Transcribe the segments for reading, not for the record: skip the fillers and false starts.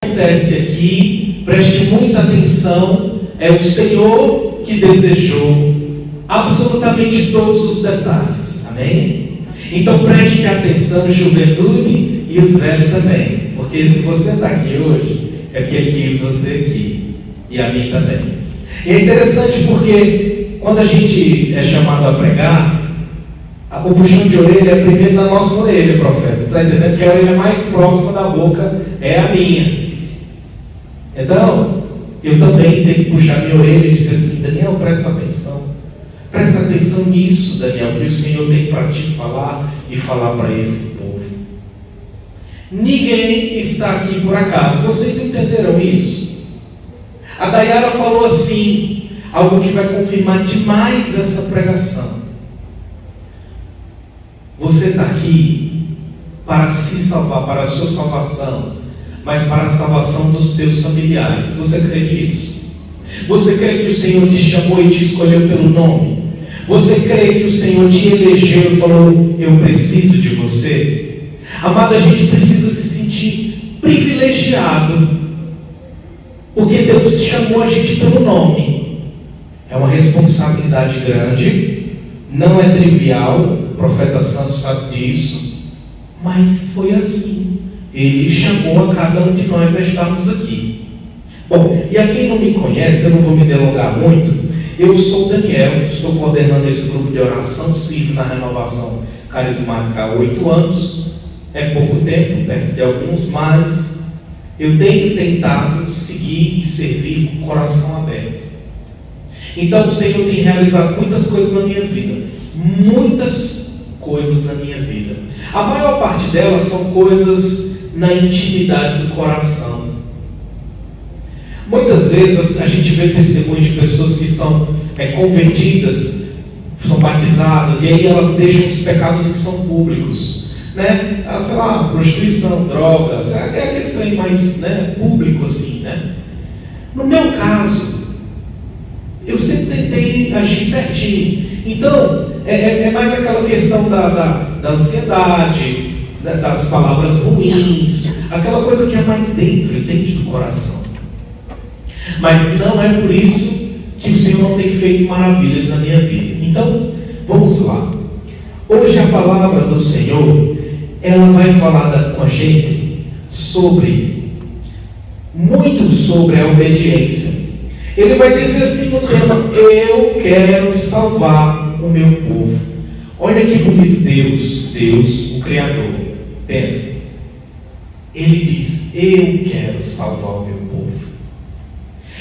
Acontece aqui, preste muita atenção, é o Senhor que desejou absolutamente todos os detalhes, amém? Então preste atenção, juventude e os velhos também, porque se você está aqui hoje, é porque Ele quis você aqui, e a mim também. E é interessante porque quando a gente é chamado a pregar, o puxão de orelha é primeiro na nossa orelha, profeta, está entendendo? Que a orelha mais próxima da boca é a minha. Então, eu também tenho que puxar minha orelha e dizer assim: Daniel, presta atenção. Presta atenção nisso, Daniel, que o Senhor tem para te falar e falar para esse povo. Ninguém está aqui por acaso. Vocês entenderam isso? A Dayara falou assim, algo que vai confirmar demais essa pregação. Você está aqui para se salvar, para a sua salvação, mas para a salvação dos teus familiares. Você crê nisso? Você crê que o Senhor te chamou e te escolheu pelo nome? Você crê que o Senhor te elegeu e falou: eu preciso de você? Amado, a gente precisa se sentir privilegiado, porque Deus chamou a gente pelo nome. É uma responsabilidade grande, não é trivial, o profeta Santo sabe disso, mas foi assim. Ele chamou a cada um de nós a estarmos aqui. Bom, e a quem não me conhece, eu não vou me delongar muito. Eu sou o Daniel, estou coordenando esse grupo de oração, sirvo na renovação carismática há 8 anos. É pouco tempo, perto de alguns, mas eu tenho tentado seguir e servir com o coração aberto. Então o Senhor tem realizado muitas coisas na minha vida. Muitas coisas na minha vida. A maior parte delas são coisas na intimidade do coração. Muitas vezes a gente vê testemunhos de pessoas que são convertidas, são batizadas, e aí elas deixam os pecados que são públicos, né? Sei lá, prostituição, drogas, é aquele trem mais público assim, né? No meu caso, eu sempre tentei agir certinho. Então, é mais aquela questão da ansiedade, das palavras ruins, aquela coisa que é mais dentro, entende, do coração. Mas não é por isso que o Senhor não tem feito maravilhas na minha vida. Então, vamos lá. Hoje a palavra do Senhor, ela vai falar com a gente muito sobre a obediência. Ele vai dizer assim no tema: eu quero salvar o meu povo. Olha que bonito Deus, o Criador. Pensa. Ele diz: eu quero salvar o meu povo.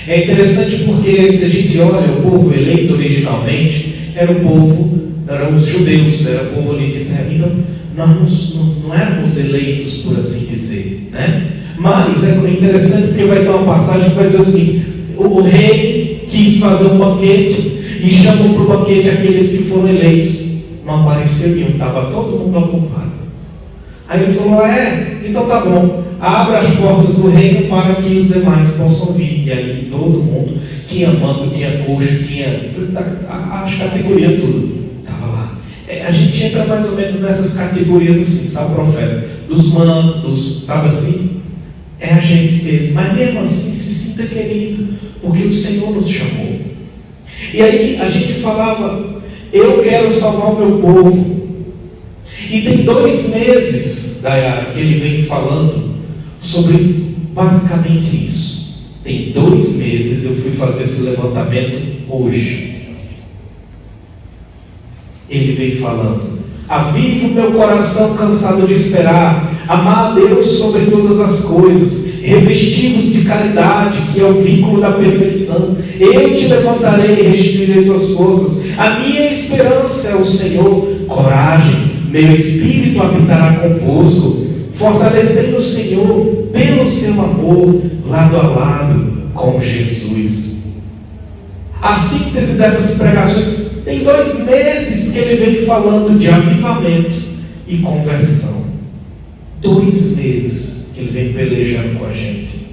É interessante porque se a gente olha o povo eleito originalmente, eram os judeus, era o povo ali de Israel. Então, nós não éramos eleitos, por assim dizer, né? Mas é interessante porque vai ter uma passagem que vai dizer assim: o rei quis fazer um banquete e chamou para o banquete aqueles que foram eleitos. Não apareceu nenhum, estava todo mundo ocupado. Aí ele falou: então tá bom, abra as portas do reino para que os demais possam vir. E aí todo mundo tinha manto, tinha coxo, tinha as categorias, tudo estava lá. A gente entra mais ou menos nessas categorias assim, sabe, profeta? Dos mantos, sabe assim? É a gente mesmo, mas mesmo assim se sinta querido, porque o Senhor nos chamou. E aí a gente falava: eu quero salvar o meu povo. E tem 2 meses, Dayara, que ele vem falando sobre basicamente isso. Tem 2 meses, eu fui fazer esse levantamento hoje. Ele vem falando: aviva o meu coração cansado de esperar, amar a Deus sobre todas as coisas, revestivos de caridade, que é o vínculo da perfeição. Eu te levantarei e restituirei tuas forças. A minha esperança é o Senhor. Coragem, meu espírito habitará convosco, fortalecendo o Senhor pelo seu amor, lado a lado com Jesus. A síntese dessas pregações, tem 2 meses que ele vem falando de avivamento e conversão. 2 meses que ele vem pelejando com a gente.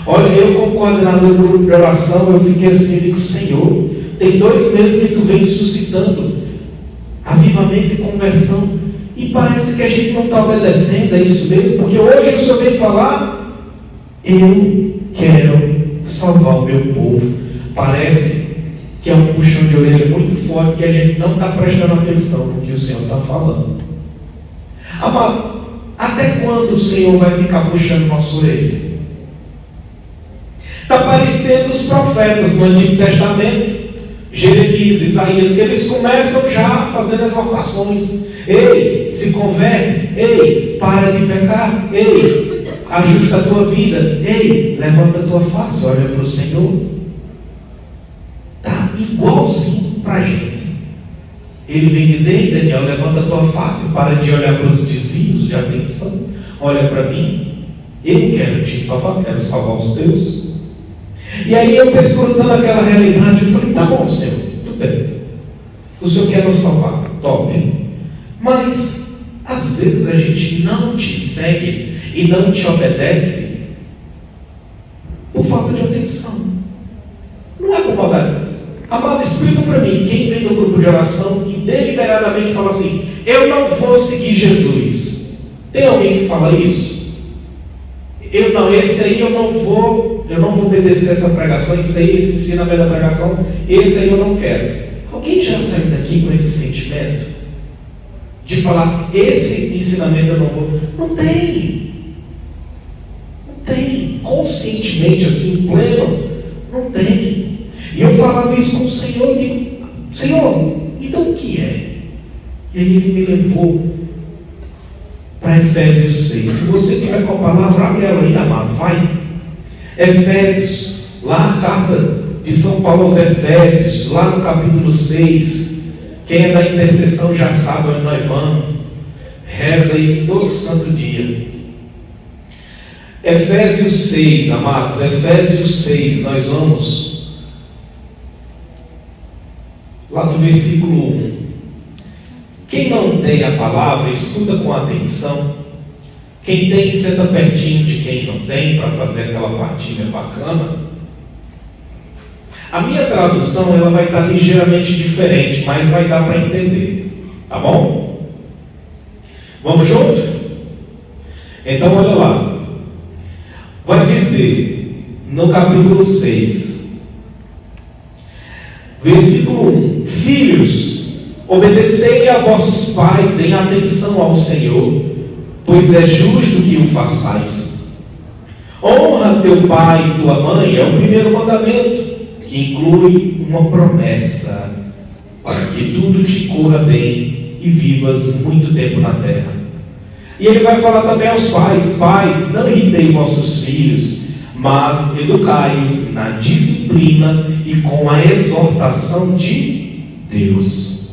Olha, eu como coordenador do grupo de oração, eu fiquei assim, eu digo: Senhor, tem 2 meses que tu vem suscitando avivamento e conversão, e parece que a gente não está obedecendo, é isso mesmo, porque hoje o Senhor vem falar Eu quero salvar o meu povo. Parece que é um puxão de orelha muito forte, que a gente não está prestando atenção no que o Senhor está falando. Amado, até quando o Senhor vai ficar puxando nossa orelha? Está parecendo os profetas no Antigo Testamento, Jeremias, Isaías, que eles começam já fazendo exortações. Ei, se converte. Ei, para de pecar. Ei, ajusta a tua vida. Ei, levanta a tua face, olha para o Senhor. Está igualzinho para a gente. Ele vem dizer, Daniel, levanta a tua face, para de olhar para os desvios de atenção. Olha para mim. Eu quero te salvar, quero salvar os teus. E aí eu desfrutando aquela realidade, eu falei, tá bom, Senhor, tudo bem. O Senhor quer nos salvar, top. Mas, às vezes a gente não te segue e não te obedece por falta de atenção. Não é por maldade. Amado, explica para mim, quem vem no grupo de oração e deliberadamente fala assim, eu não vou seguir Jesus. Tem alguém que fala isso? Esse aí eu não vou obedecer essa pregação, esse ensinamento da pregação, esse aí eu não quero. Alguém já saiu daqui com esse sentimento? De falar, esse ensinamento eu não vou. Não tem. Não tem. Conscientemente, assim, pleno, não tem. E eu falava isso com o Senhor, e digo, Senhor, então o que é? E aí ele me levou para Efésios 6. Se você tiver com a palavra, abre ela aí, amado, vai. Efésios, lá a carta de São Paulo aos Efésios, lá no capítulo 6. Quem é da intercessão já sabe onde nós vamos. Reza isso todo santo dia. Efésios 6, amados, Efésios 6, nós vamos lá do versículo 1. Quem não tem a palavra, escuta com atenção. Quem tem, senta pertinho de quem não tem, para fazer aquela partilha bacana. A minha tradução ela vai estar ligeiramente diferente, mas vai dar para entender. Tá bom? Vamos junto? Então olha lá. Vai dizer, no capítulo 6, versículo 1: Filhos, obedecei a vossos pais em atenção ao Senhor, pois é justo que o façais. Honra teu pai e tua mãe é o primeiro mandamento, que inclui uma promessa, para que tudo te corra bem e vivas muito tempo na terra. E ele vai falar também aos pais: Pais, não irritei vossos filhos, mas educai-os na disciplina e com a exortação de Deus.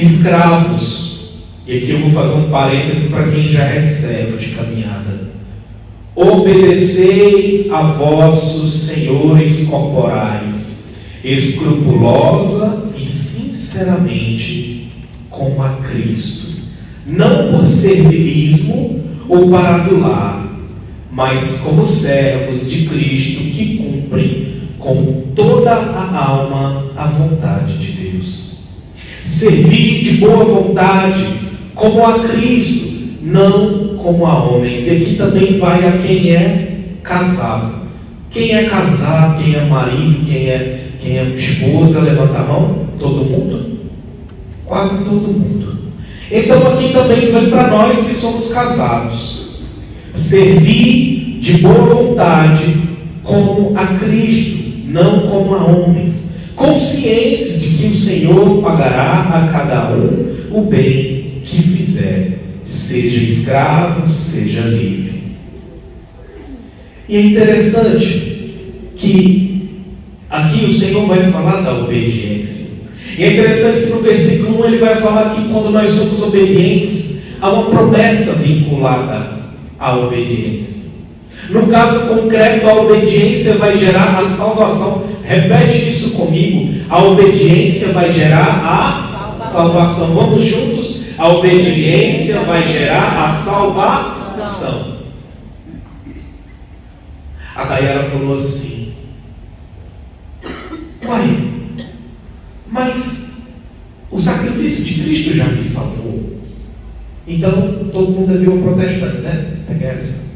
Escravos, e aqui eu vou fazer um parêntese para quem já é servo de caminhada: obedecei a vossos senhores corporais, escrupulosa e sinceramente, como a Cristo, não por servilismo ou para adular, mas como servos de Cristo que cumprem com toda a alma a vontade de Deus. Servir de boa vontade, como a Cristo, não como a homens. E aqui também vai a quem é casado. Quem é casado, quem é marido, quem é esposa, levanta a mão. Todo mundo? Quase todo mundo. Então aqui também vem para nós que somos casados. Servir de boa vontade, como a Cristo, não como a homens, conscientes de que o Senhor pagará a cada um o bem que fizer, seja escravo, seja livre. E é interessante que aqui o Senhor vai falar da obediência. E é interessante que no versículo 1 ele vai falar que quando nós somos obedientes, há uma promessa vinculada à obediência. No caso concreto, a obediência vai gerar a salvação. Repete isso comigo: a obediência vai gerar a salvação. Vamos juntos? A obediência vai gerar a salvação. A Dayara falou assim: Uai, mas o sacrifício de Cristo já me salvou. Então todo mundo é um protestante, né? Pega essa.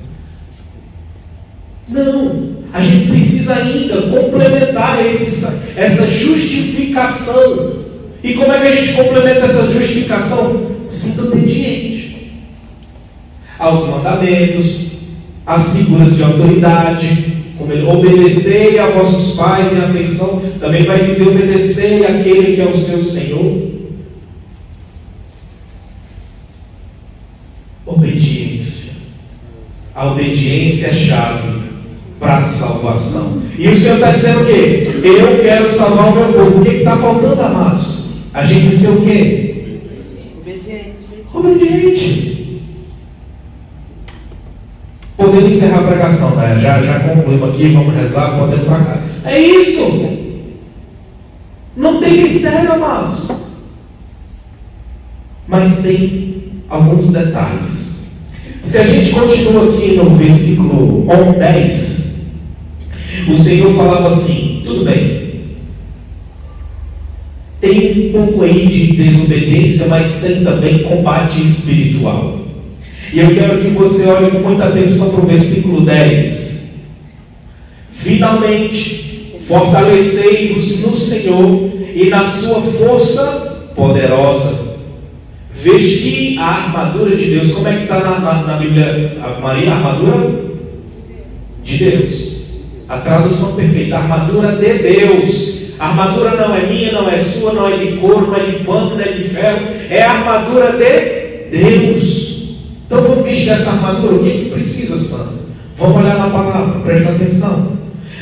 Não. A gente precisa ainda complementar essa justificação. E como é que a gente complementa essa justificação? Sendo obediente aos mandamentos, às figuras de autoridade, como ele, obedecei a vossos pais, e atenção, também vai dizer obedecei àquele que é o seu Senhor. Obediência. A obediência é a chave para a salvação. E o Senhor está dizendo o quê? Eu quero salvar o meu povo. O que está faltando, amados? A gente ser o quê? Obediente. Podemos encerrar a pregação, né? Já concluímos aqui, vamos rezar, podemos para cá. É isso. Não tem mistério, amados. Mas tem alguns detalhes. Se a gente continua aqui no versículo 10, o Senhor falava assim, tudo bem, tem um pouco aí de desobediência, mas tem também combate espiritual. E eu quero que você olhe com muita atenção para o versículo 10. Finalmente, fortalecei-vos no Senhor e na sua força poderosa. Vestir a armadura de Deus. Como é que está na Bíblia, Ave Maria? A armadura de Deus. A tradução perfeita, a armadura de Deus. A armadura não é minha, não é sua, não é de couro, não é de pano, não é de ferro. É a armadura de Deus. Então vamos vestir essa armadura. O que precisa, santo? Vamos olhar na palavra, presta atenção.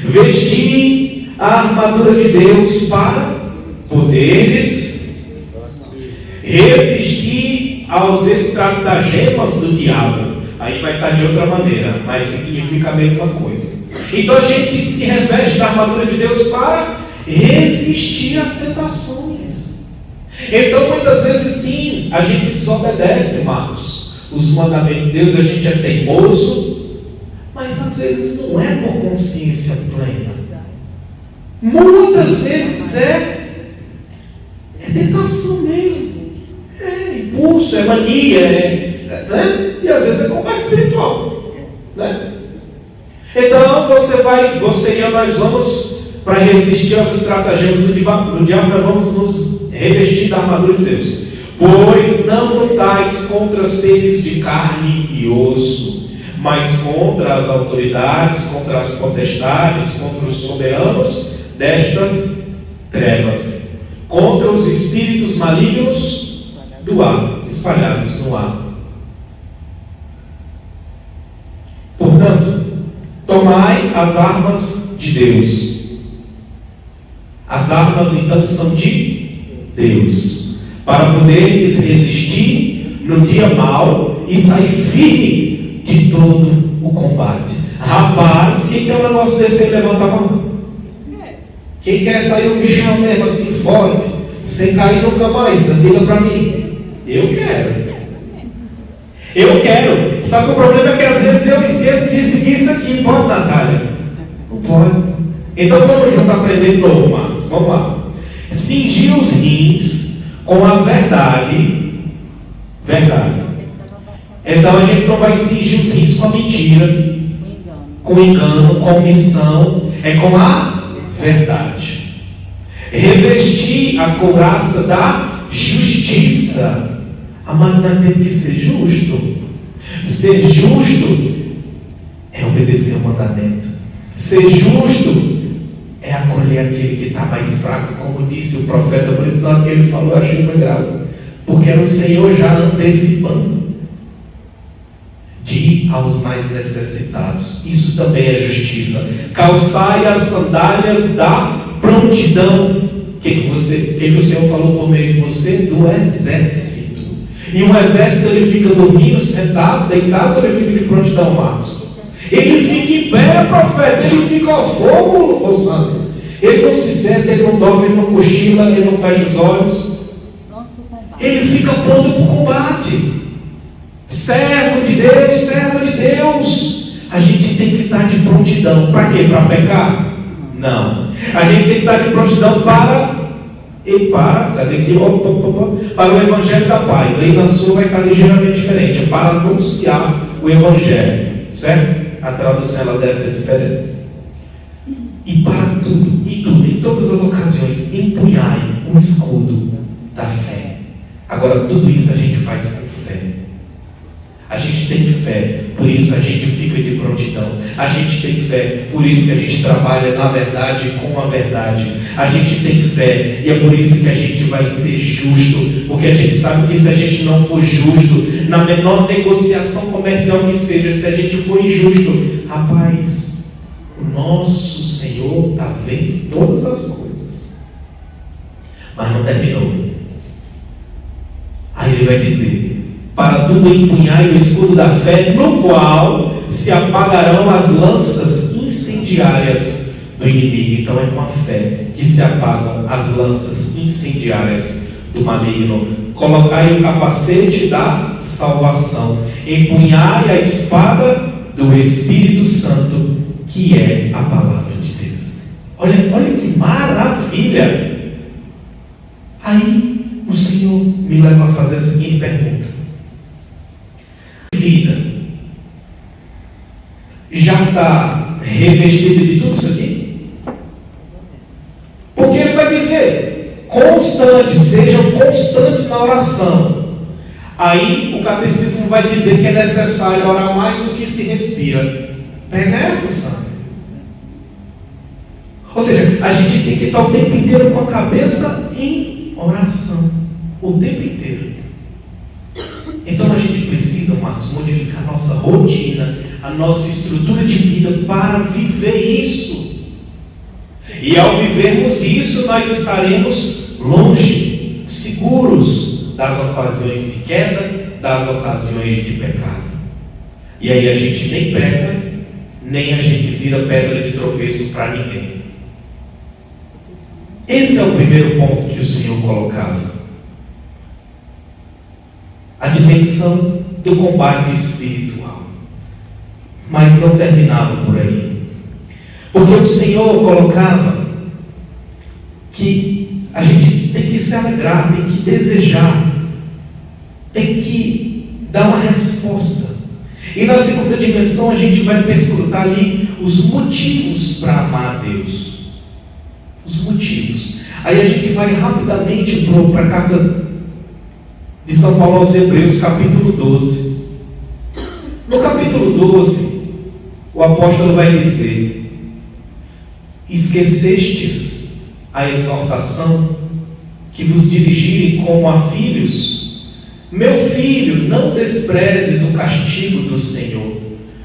Vestir a armadura de Deus para poderes resistir aos estratagemas do diabo. Aí vai estar de outra maneira, mas significa a mesma coisa. Então a gente se reveste da armadura de Deus para resistir às tentações. Então muitas vezes sim, a gente desobedece, amados, os mandamentos de Deus, a gente é teimoso, mas às vezes não é por consciência plena. Muitas vezes é tentação mesmo. É impulso, é mania, né? E às vezes é combate espiritual, né? Então você e eu, nós vamos, para resistir aos estratagemas do diabo, nós vamos nos revestir da armadura de Deus. Pois não lutais contra seres de carne e osso, mas contra as autoridades, contra as potestades, contra os soberanos destas trevas, contra os espíritos malignos do ar, espalhados no ar. Portanto, tomai as armas de Deus. As armas então são de Deus, para poderes resistir no dia mau e sair firme de todo o combate. Rapaz, quem quer um negócio desse aí, levanta a mão. Quem quer sair um bichão mesmo assim forte, sem cair nunca mais, diga para mim. Eu quero. Só que o problema é que às vezes eu esqueço de seguir isso aqui. Pode, Natália? Não pode. Então vamos junto aprender de novo, Marcos. Vamos lá. Cingir os rins com a verdade. Então a gente não vai cingir os rins com a mentira, com engano, com omissão. É com a verdade. Revestir a couraça da justiça. Amado, nós temos que ser justo. Ser justo é obedecer o mandamento. Ser justo é acolher aquele que está mais fraco, como disse o profeta. Por isso que ele falou, eu achei que foi graça, porque era o Senhor já antecipando de ir aos mais necessitados. Isso também é justiça. Calçai as sandálias da prontidão. O que o Senhor falou por meio de você? Do exército. E um exército, ele fica dormindo, sentado, deitado, ou ele fica de prontidão, Marcos? Ele fica em pé, profeta, ele fica ao fogo, ô santo. Ele não se senta, ele não dorme, ele não cochila, ele não fecha os olhos. Ele fica pronto para o combate. Servo de Deus. A gente tem que estar de prontidão. Para quê? Para pecar? Não. A gente tem que estar de prontidão para o Evangelho da Paz. Aí na sua vai estar ligeiramente diferente. É para anunciar o Evangelho, certo? a tradução ela deve ser diferença. E para tudo, em todas as ocasiões, empunhai o escudo da fé. Agora, tudo isso a gente faz com fé. A gente tem fé, por isso a gente fica de prontidão. A gente tem fé, por isso que a gente trabalha na verdade com a verdade. A gente tem fé, e é por isso que a gente vai ser justo, porque a gente sabe que se a gente não for justo, na menor negociação comercial que seja, se a gente for injusto, rapaz, o nosso Senhor está vendo todas as coisas. Mas não terminou. Aí ele vai dizer: para tudo empunhai o escudo da fé, no qual se apagarão as lanças incendiárias do inimigo. Então é com a fé que se apagam as lanças incendiárias do maligno. Colocai o capacete da salvação, empunhai a espada do Espírito Santo, que é a palavra de Deus. Olha que maravilha! Aí o Senhor me leva a fazer a seguinte pergunta: vida já está revestida de tudo isso aqui? Porque ele vai dizer: constantes, sejam constantes na oração. Aí o catecismo vai dizer que é necessário orar mais do que se respira. Pega essa, sabe? Ou seja, a gente tem que estar o tempo inteiro com a cabeça em oração, o tempo inteiro. Então a gente precisa, Marcos, modificar a nossa rotina, a nossa estrutura de vida para viver isso. E ao vivermos isso, nós estaremos longe, seguros das ocasiões de queda, das ocasiões de pecado. E aí a gente nem peca, nem a gente vira pedra de tropeço para ninguém. Esse é o primeiro ponto que o Senhor colocava. A dimensão do combate espiritual. Mas não terminava por aí. Porque o Senhor colocava que a gente tem que se alegrar, tem que desejar, tem que dar uma resposta. E na segunda dimensão a gente vai perscrutar ali os motivos para amar a Deus. Os motivos. Aí a gente vai rapidamente para a carta de São Paulo aos Hebreus, capítulo 12. No capítulo 12, o apóstolo vai dizer: esquecestes a exortação que vos dirigirem como a filhos? Meu filho, não desprezes o castigo do Senhor,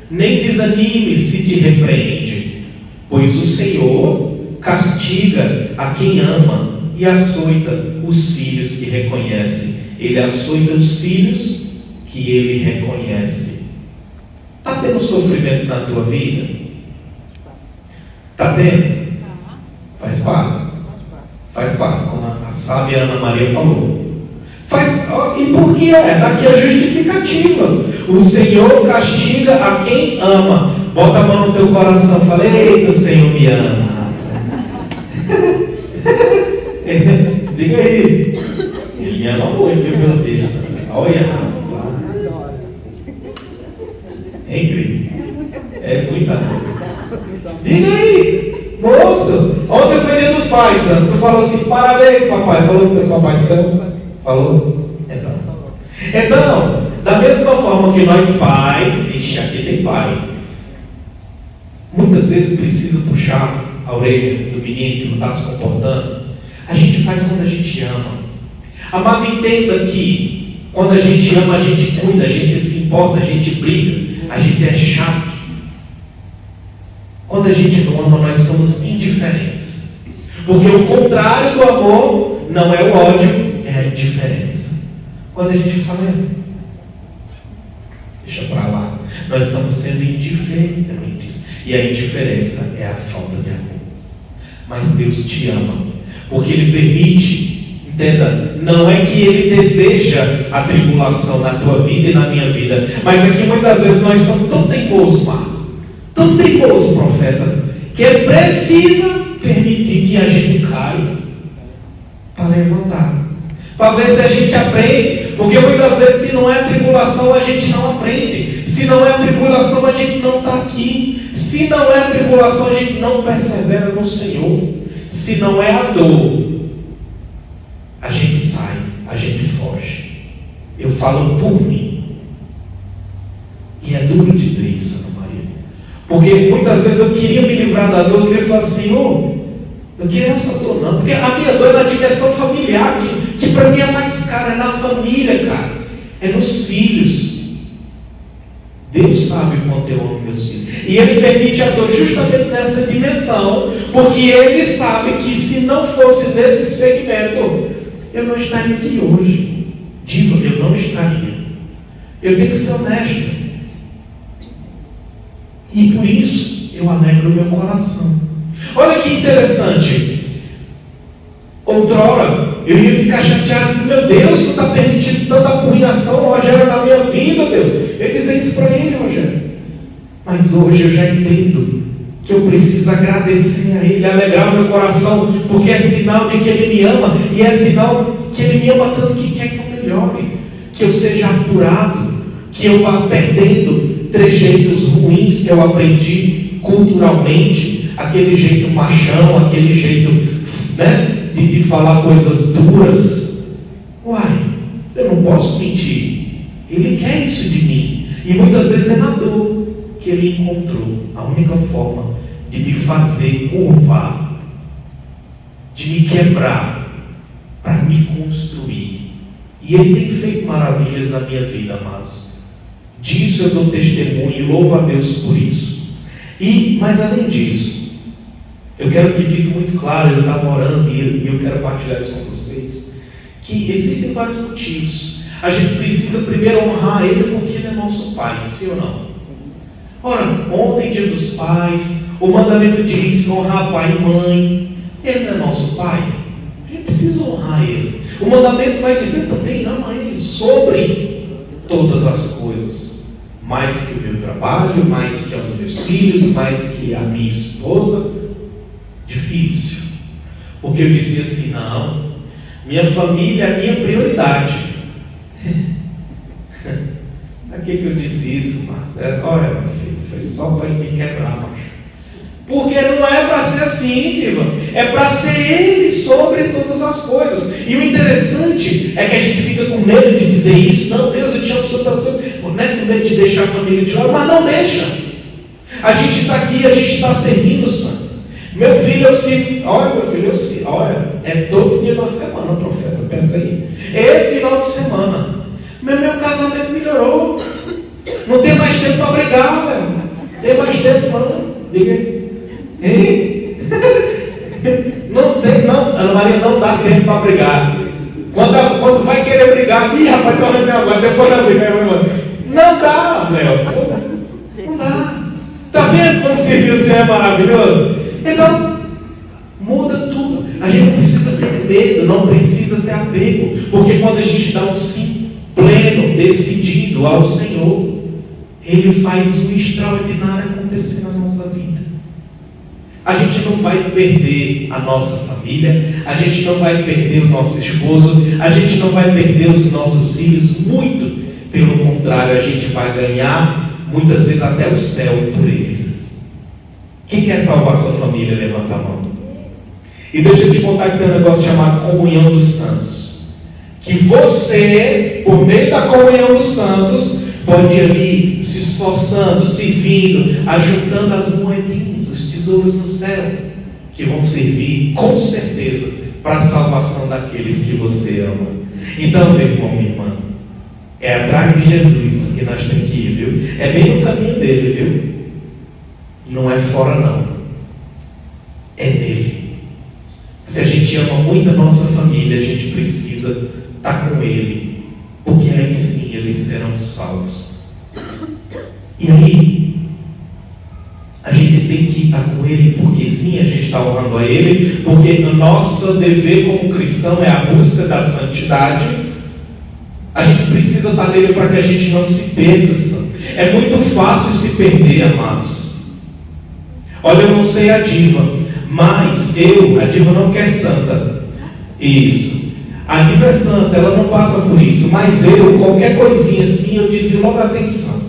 nem desanimes se te repreende, pois o Senhor castiga a quem ama e açoita os filhos que reconhece. Ele açoita os filhos que ele reconhece. Está tendo sofrimento na tua vida? Está tendo? Faz parte. Faz parte, como a sábia Ana Maria falou. E por que é? Daqui a justificativa. O Senhor castiga a quem ama. Bota a mão no teu coração e fala: eita, o Senhor me ama. Diga aí. Ele me ama muito, viu, pelo texto. Olha, hein, Cris? É muita coisa. Diga aí, moço. Ontem foi dia dos pais, Ana. Tu falou assim: parabéns, papai. Falou pro teu papai do céu? Falou? Então, da mesma forma que nós pais, aqui tem pai, muitas vezes precisa puxar a orelha do menino que não está se comportando. A gente faz quando a gente ama. Amado, entenda que quando a gente ama, a gente cuida, a gente se importa, a gente briga, a gente é chato. Quando a gente não ama, nós somos indiferentes. Porque o contrário do amor não é o ódio, é a indiferença. Quando a gente fala: deixa para lá, nós estamos sendo indiferentes. E a indiferença é a falta de amor. Mas Deus te ama, porque Ele permite, entenda, não é que Ele deseja a tribulação na tua vida e na minha vida, mas é que muitas vezes nós somos tão teimosos, Marco, tão teimosos, profeta, que Ele precisa permitir que a gente caia para levantar, para ver se a gente aprende. Porque muitas vezes, se não é tribulação, a gente não aprende. Se não é tribulação, a gente não está aqui. Se não é tribulação, a gente não persevera no Senhor. Se não é a dor, a gente sai, a gente foge. Eu falo por mim. E é duro dizer isso, Ana Maria. Porque muitas vezes eu queria me livrar da dor, eu queria falar, Senhor, eu queria essa dor não. Porque a minha dor é na dimensão familiar, que para mim é mais cara, é na família, cara. É nos filhos. Deus sabe o quanto eu amo meus filhos. E Ele permite a dor justamente nessa dimensão, porque Ele sabe que se não fosse nesse segmento, eu não estaria aqui hoje. Digo, eu não estaria. Eu tenho que ser honesto. E por isso, eu alegro o meu coração. Olha que interessante. Outrora, eu ia ficar chateado. Meu Deus, tu está permitindo tanta apurriação, Rogério, na minha vida, Deus. Eu ia dizer isso para ele, Rogério. Mas hoje eu já entendo que eu preciso agradecer a Ele, alegrar o meu coração, porque é sinal de que Ele me ama, e é sinal que Ele me ama tanto que quer que eu melhore, que eu seja apurado, que eu vá perdendo trejeitos ruins que eu aprendi culturalmente, aquele jeito machão, aquele jeito, né, de falar coisas duras. Uai, eu não posso mentir. Ele quer isso de mim, e muitas vezes é na dor que Ele encontrou a única forma de me fazer curvar, de me quebrar, para me construir. E Ele tem feito maravilhas na minha vida, amados. Disso eu dou testemunho e louvo a Deus por isso. Mas além disso, eu quero que fique muito claro, eu estava orando e eu quero partilhar isso com vocês, que existem vários motivos. A gente precisa primeiro honrar Ele porque Ele é nosso Pai, sim ou não? Ora, ontem, dia dos pais, o mandamento diz honrar pai e mãe. Ele não é nosso Pai? A gente precisa honrar Ele. O mandamento vai dizer também, ama Ele sobre todas as coisas. Mais que o meu trabalho, mais que os meus filhos, mais que a minha esposa. Difícil. Porque eu dizia assim, não, minha família é a minha prioridade. Para que eu disse isso, Marcos? Olha, meu filho, foi só para me quebrar, macho. Porque não é para ser assim, Diva. É para ser Ele sobre todas as coisas. E o interessante é que a gente fica com medo de dizer isso. Não, Deus, eu te amo sobre as coisas. Né? Com medo de deixar a família de lado. Mas não deixa. A gente está aqui, a gente está servindo, santo. Meu filho, olha, é todo dia da semana, profeta. Pensa aí. É final de semana. Meu casamento melhorou. Não tem mais tempo para brigar, velho. Não tem mais tempo, não. Diga aí. Hein? Não tem, não. Ana Maria, não dá tempo para brigar. Quando vai querer brigar, ih, rapaz, estou lembrando agora, depois da briga, não dá, Léo. Não dá. Está vendo como serviço é maravilhoso? Então, muda tudo. A gente não precisa ter medo, não precisa ter apego. Porque quando a gente dá um sim pleno, decidido ao Senhor, Ele faz o extraordinário acontecer na nossa vida. A gente não vai perder a nossa família, a gente não vai perder o nosso esposo, a gente não vai perder os nossos filhos, muito pelo contrário, a gente vai ganhar, muitas vezes até o céu por eles. Quem quer salvar sua família? Levanta a mão. E deixa eu te contar que tem um negócio chamado comunhão dos santos. Que você, por meio da comunhão dos santos, pode ir ali se esforçando, servindo, ajuntando as moedinhas, os tesouros no céu, que vão servir, com certeza, para a salvação daqueles que você ama. Então, meu irmão, minha irmã, é atrás de Jesus que nós temos que ir, viu? É bem no caminho dele, viu? Não é fora, não. É nele. Se a gente ama muito a nossa família, a gente precisa estar com Ele, porque aí sim eles serão salvos. E aí, a gente tem que estar com Ele, porque sim, a gente está honrando a Ele, porque o nosso dever como cristão é a busca da santidade. A gente precisa estar nele para que a gente não se perda. É muito fácil se perder, amados. Olha, eu não sei a Diva, mas a Diva não quer santa. Isso. A Bíblia é santa, ela não passa por isso. Mas eu, qualquer coisinha assim, eu disse logo atenção.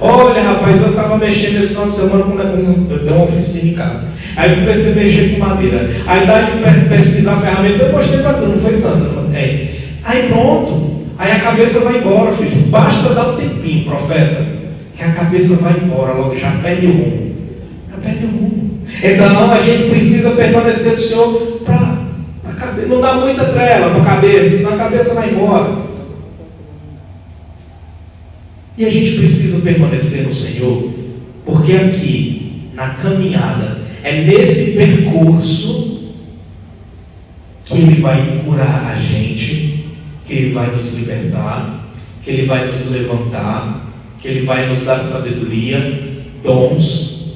Olha, rapaz, eu estava mexendo esse final de semana eu dei uma oficina em casa. Aí eu comecei a mexer com madeira. Aí daí eu pesquisar a ferramenta, eu mostrei para tu, não foi, Sandra? Aí pronto. Aí a cabeça vai embora, filho. Basta dar um tempinho, profeta, que a cabeça vai embora, logo já perde o rumo. Já perde o rumo. Então a gente precisa permanecer do Senhor para a cabeça. Não dá muita trela para a cabeça, senão a cabeça vai embora. E a gente precisa permanecer no Senhor, porque aqui, na caminhada, é nesse percurso que Ele vai curar a gente, que Ele vai nos libertar, que Ele vai nos levantar, que Ele vai nos dar sabedoria, dons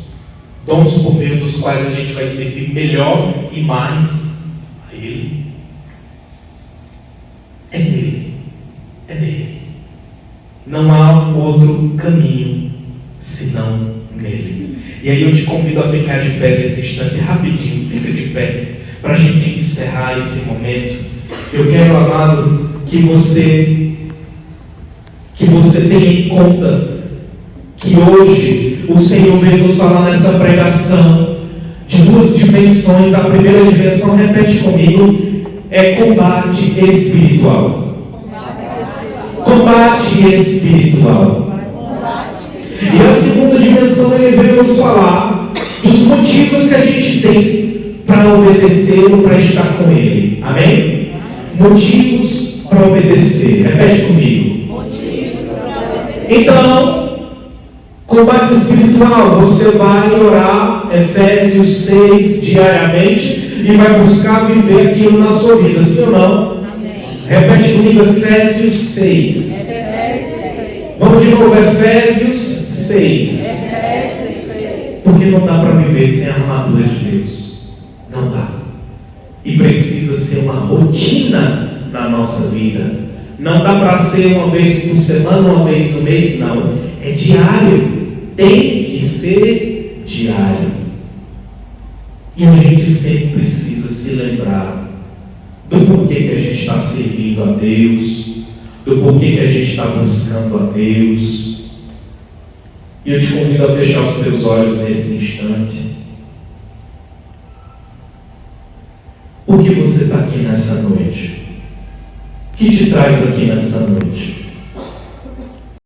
por meio dos quais a gente vai servir melhor e mais a Ele. É nele, é nele. Não há outro caminho senão nele. E aí eu te convido a ficar de pé nesse instante, rapidinho, fica de pé, para a gente encerrar esse momento. Eu quero, amado, que você tenha em conta que hoje o Senhor veio nos falar nessa pregação de duas dimensões. A primeira dimensão, repete comigo, é combate espiritual. Combate espiritual. E a segunda dimensão, ele veio nos falar dos motivos que a gente tem para obedecer ou para estar com Ele. Amém? Motivos para obedecer. Repete comigo. Então, combate espiritual, você vai orar Efésios 6 diariamente e vai buscar viver aquilo na sua vida, sim ou não? Repete comigo, Efésios 6. Vamos de novo, Efésios 6. Porque não dá para viver sem a armadura de Deus. Não dá. E precisa ser uma rotina na nossa vida. Não dá para ser uma vez por semana, uma vez no mês, não. É diário. Tem que ser diário. E a gente sempre precisa se lembrar do porquê que a gente está servindo a Deus, do porquê que a gente está buscando a Deus. E eu te convido a fechar os teus olhos nesse instante. Por que você está aqui nessa noite? O que te traz aqui nessa noite?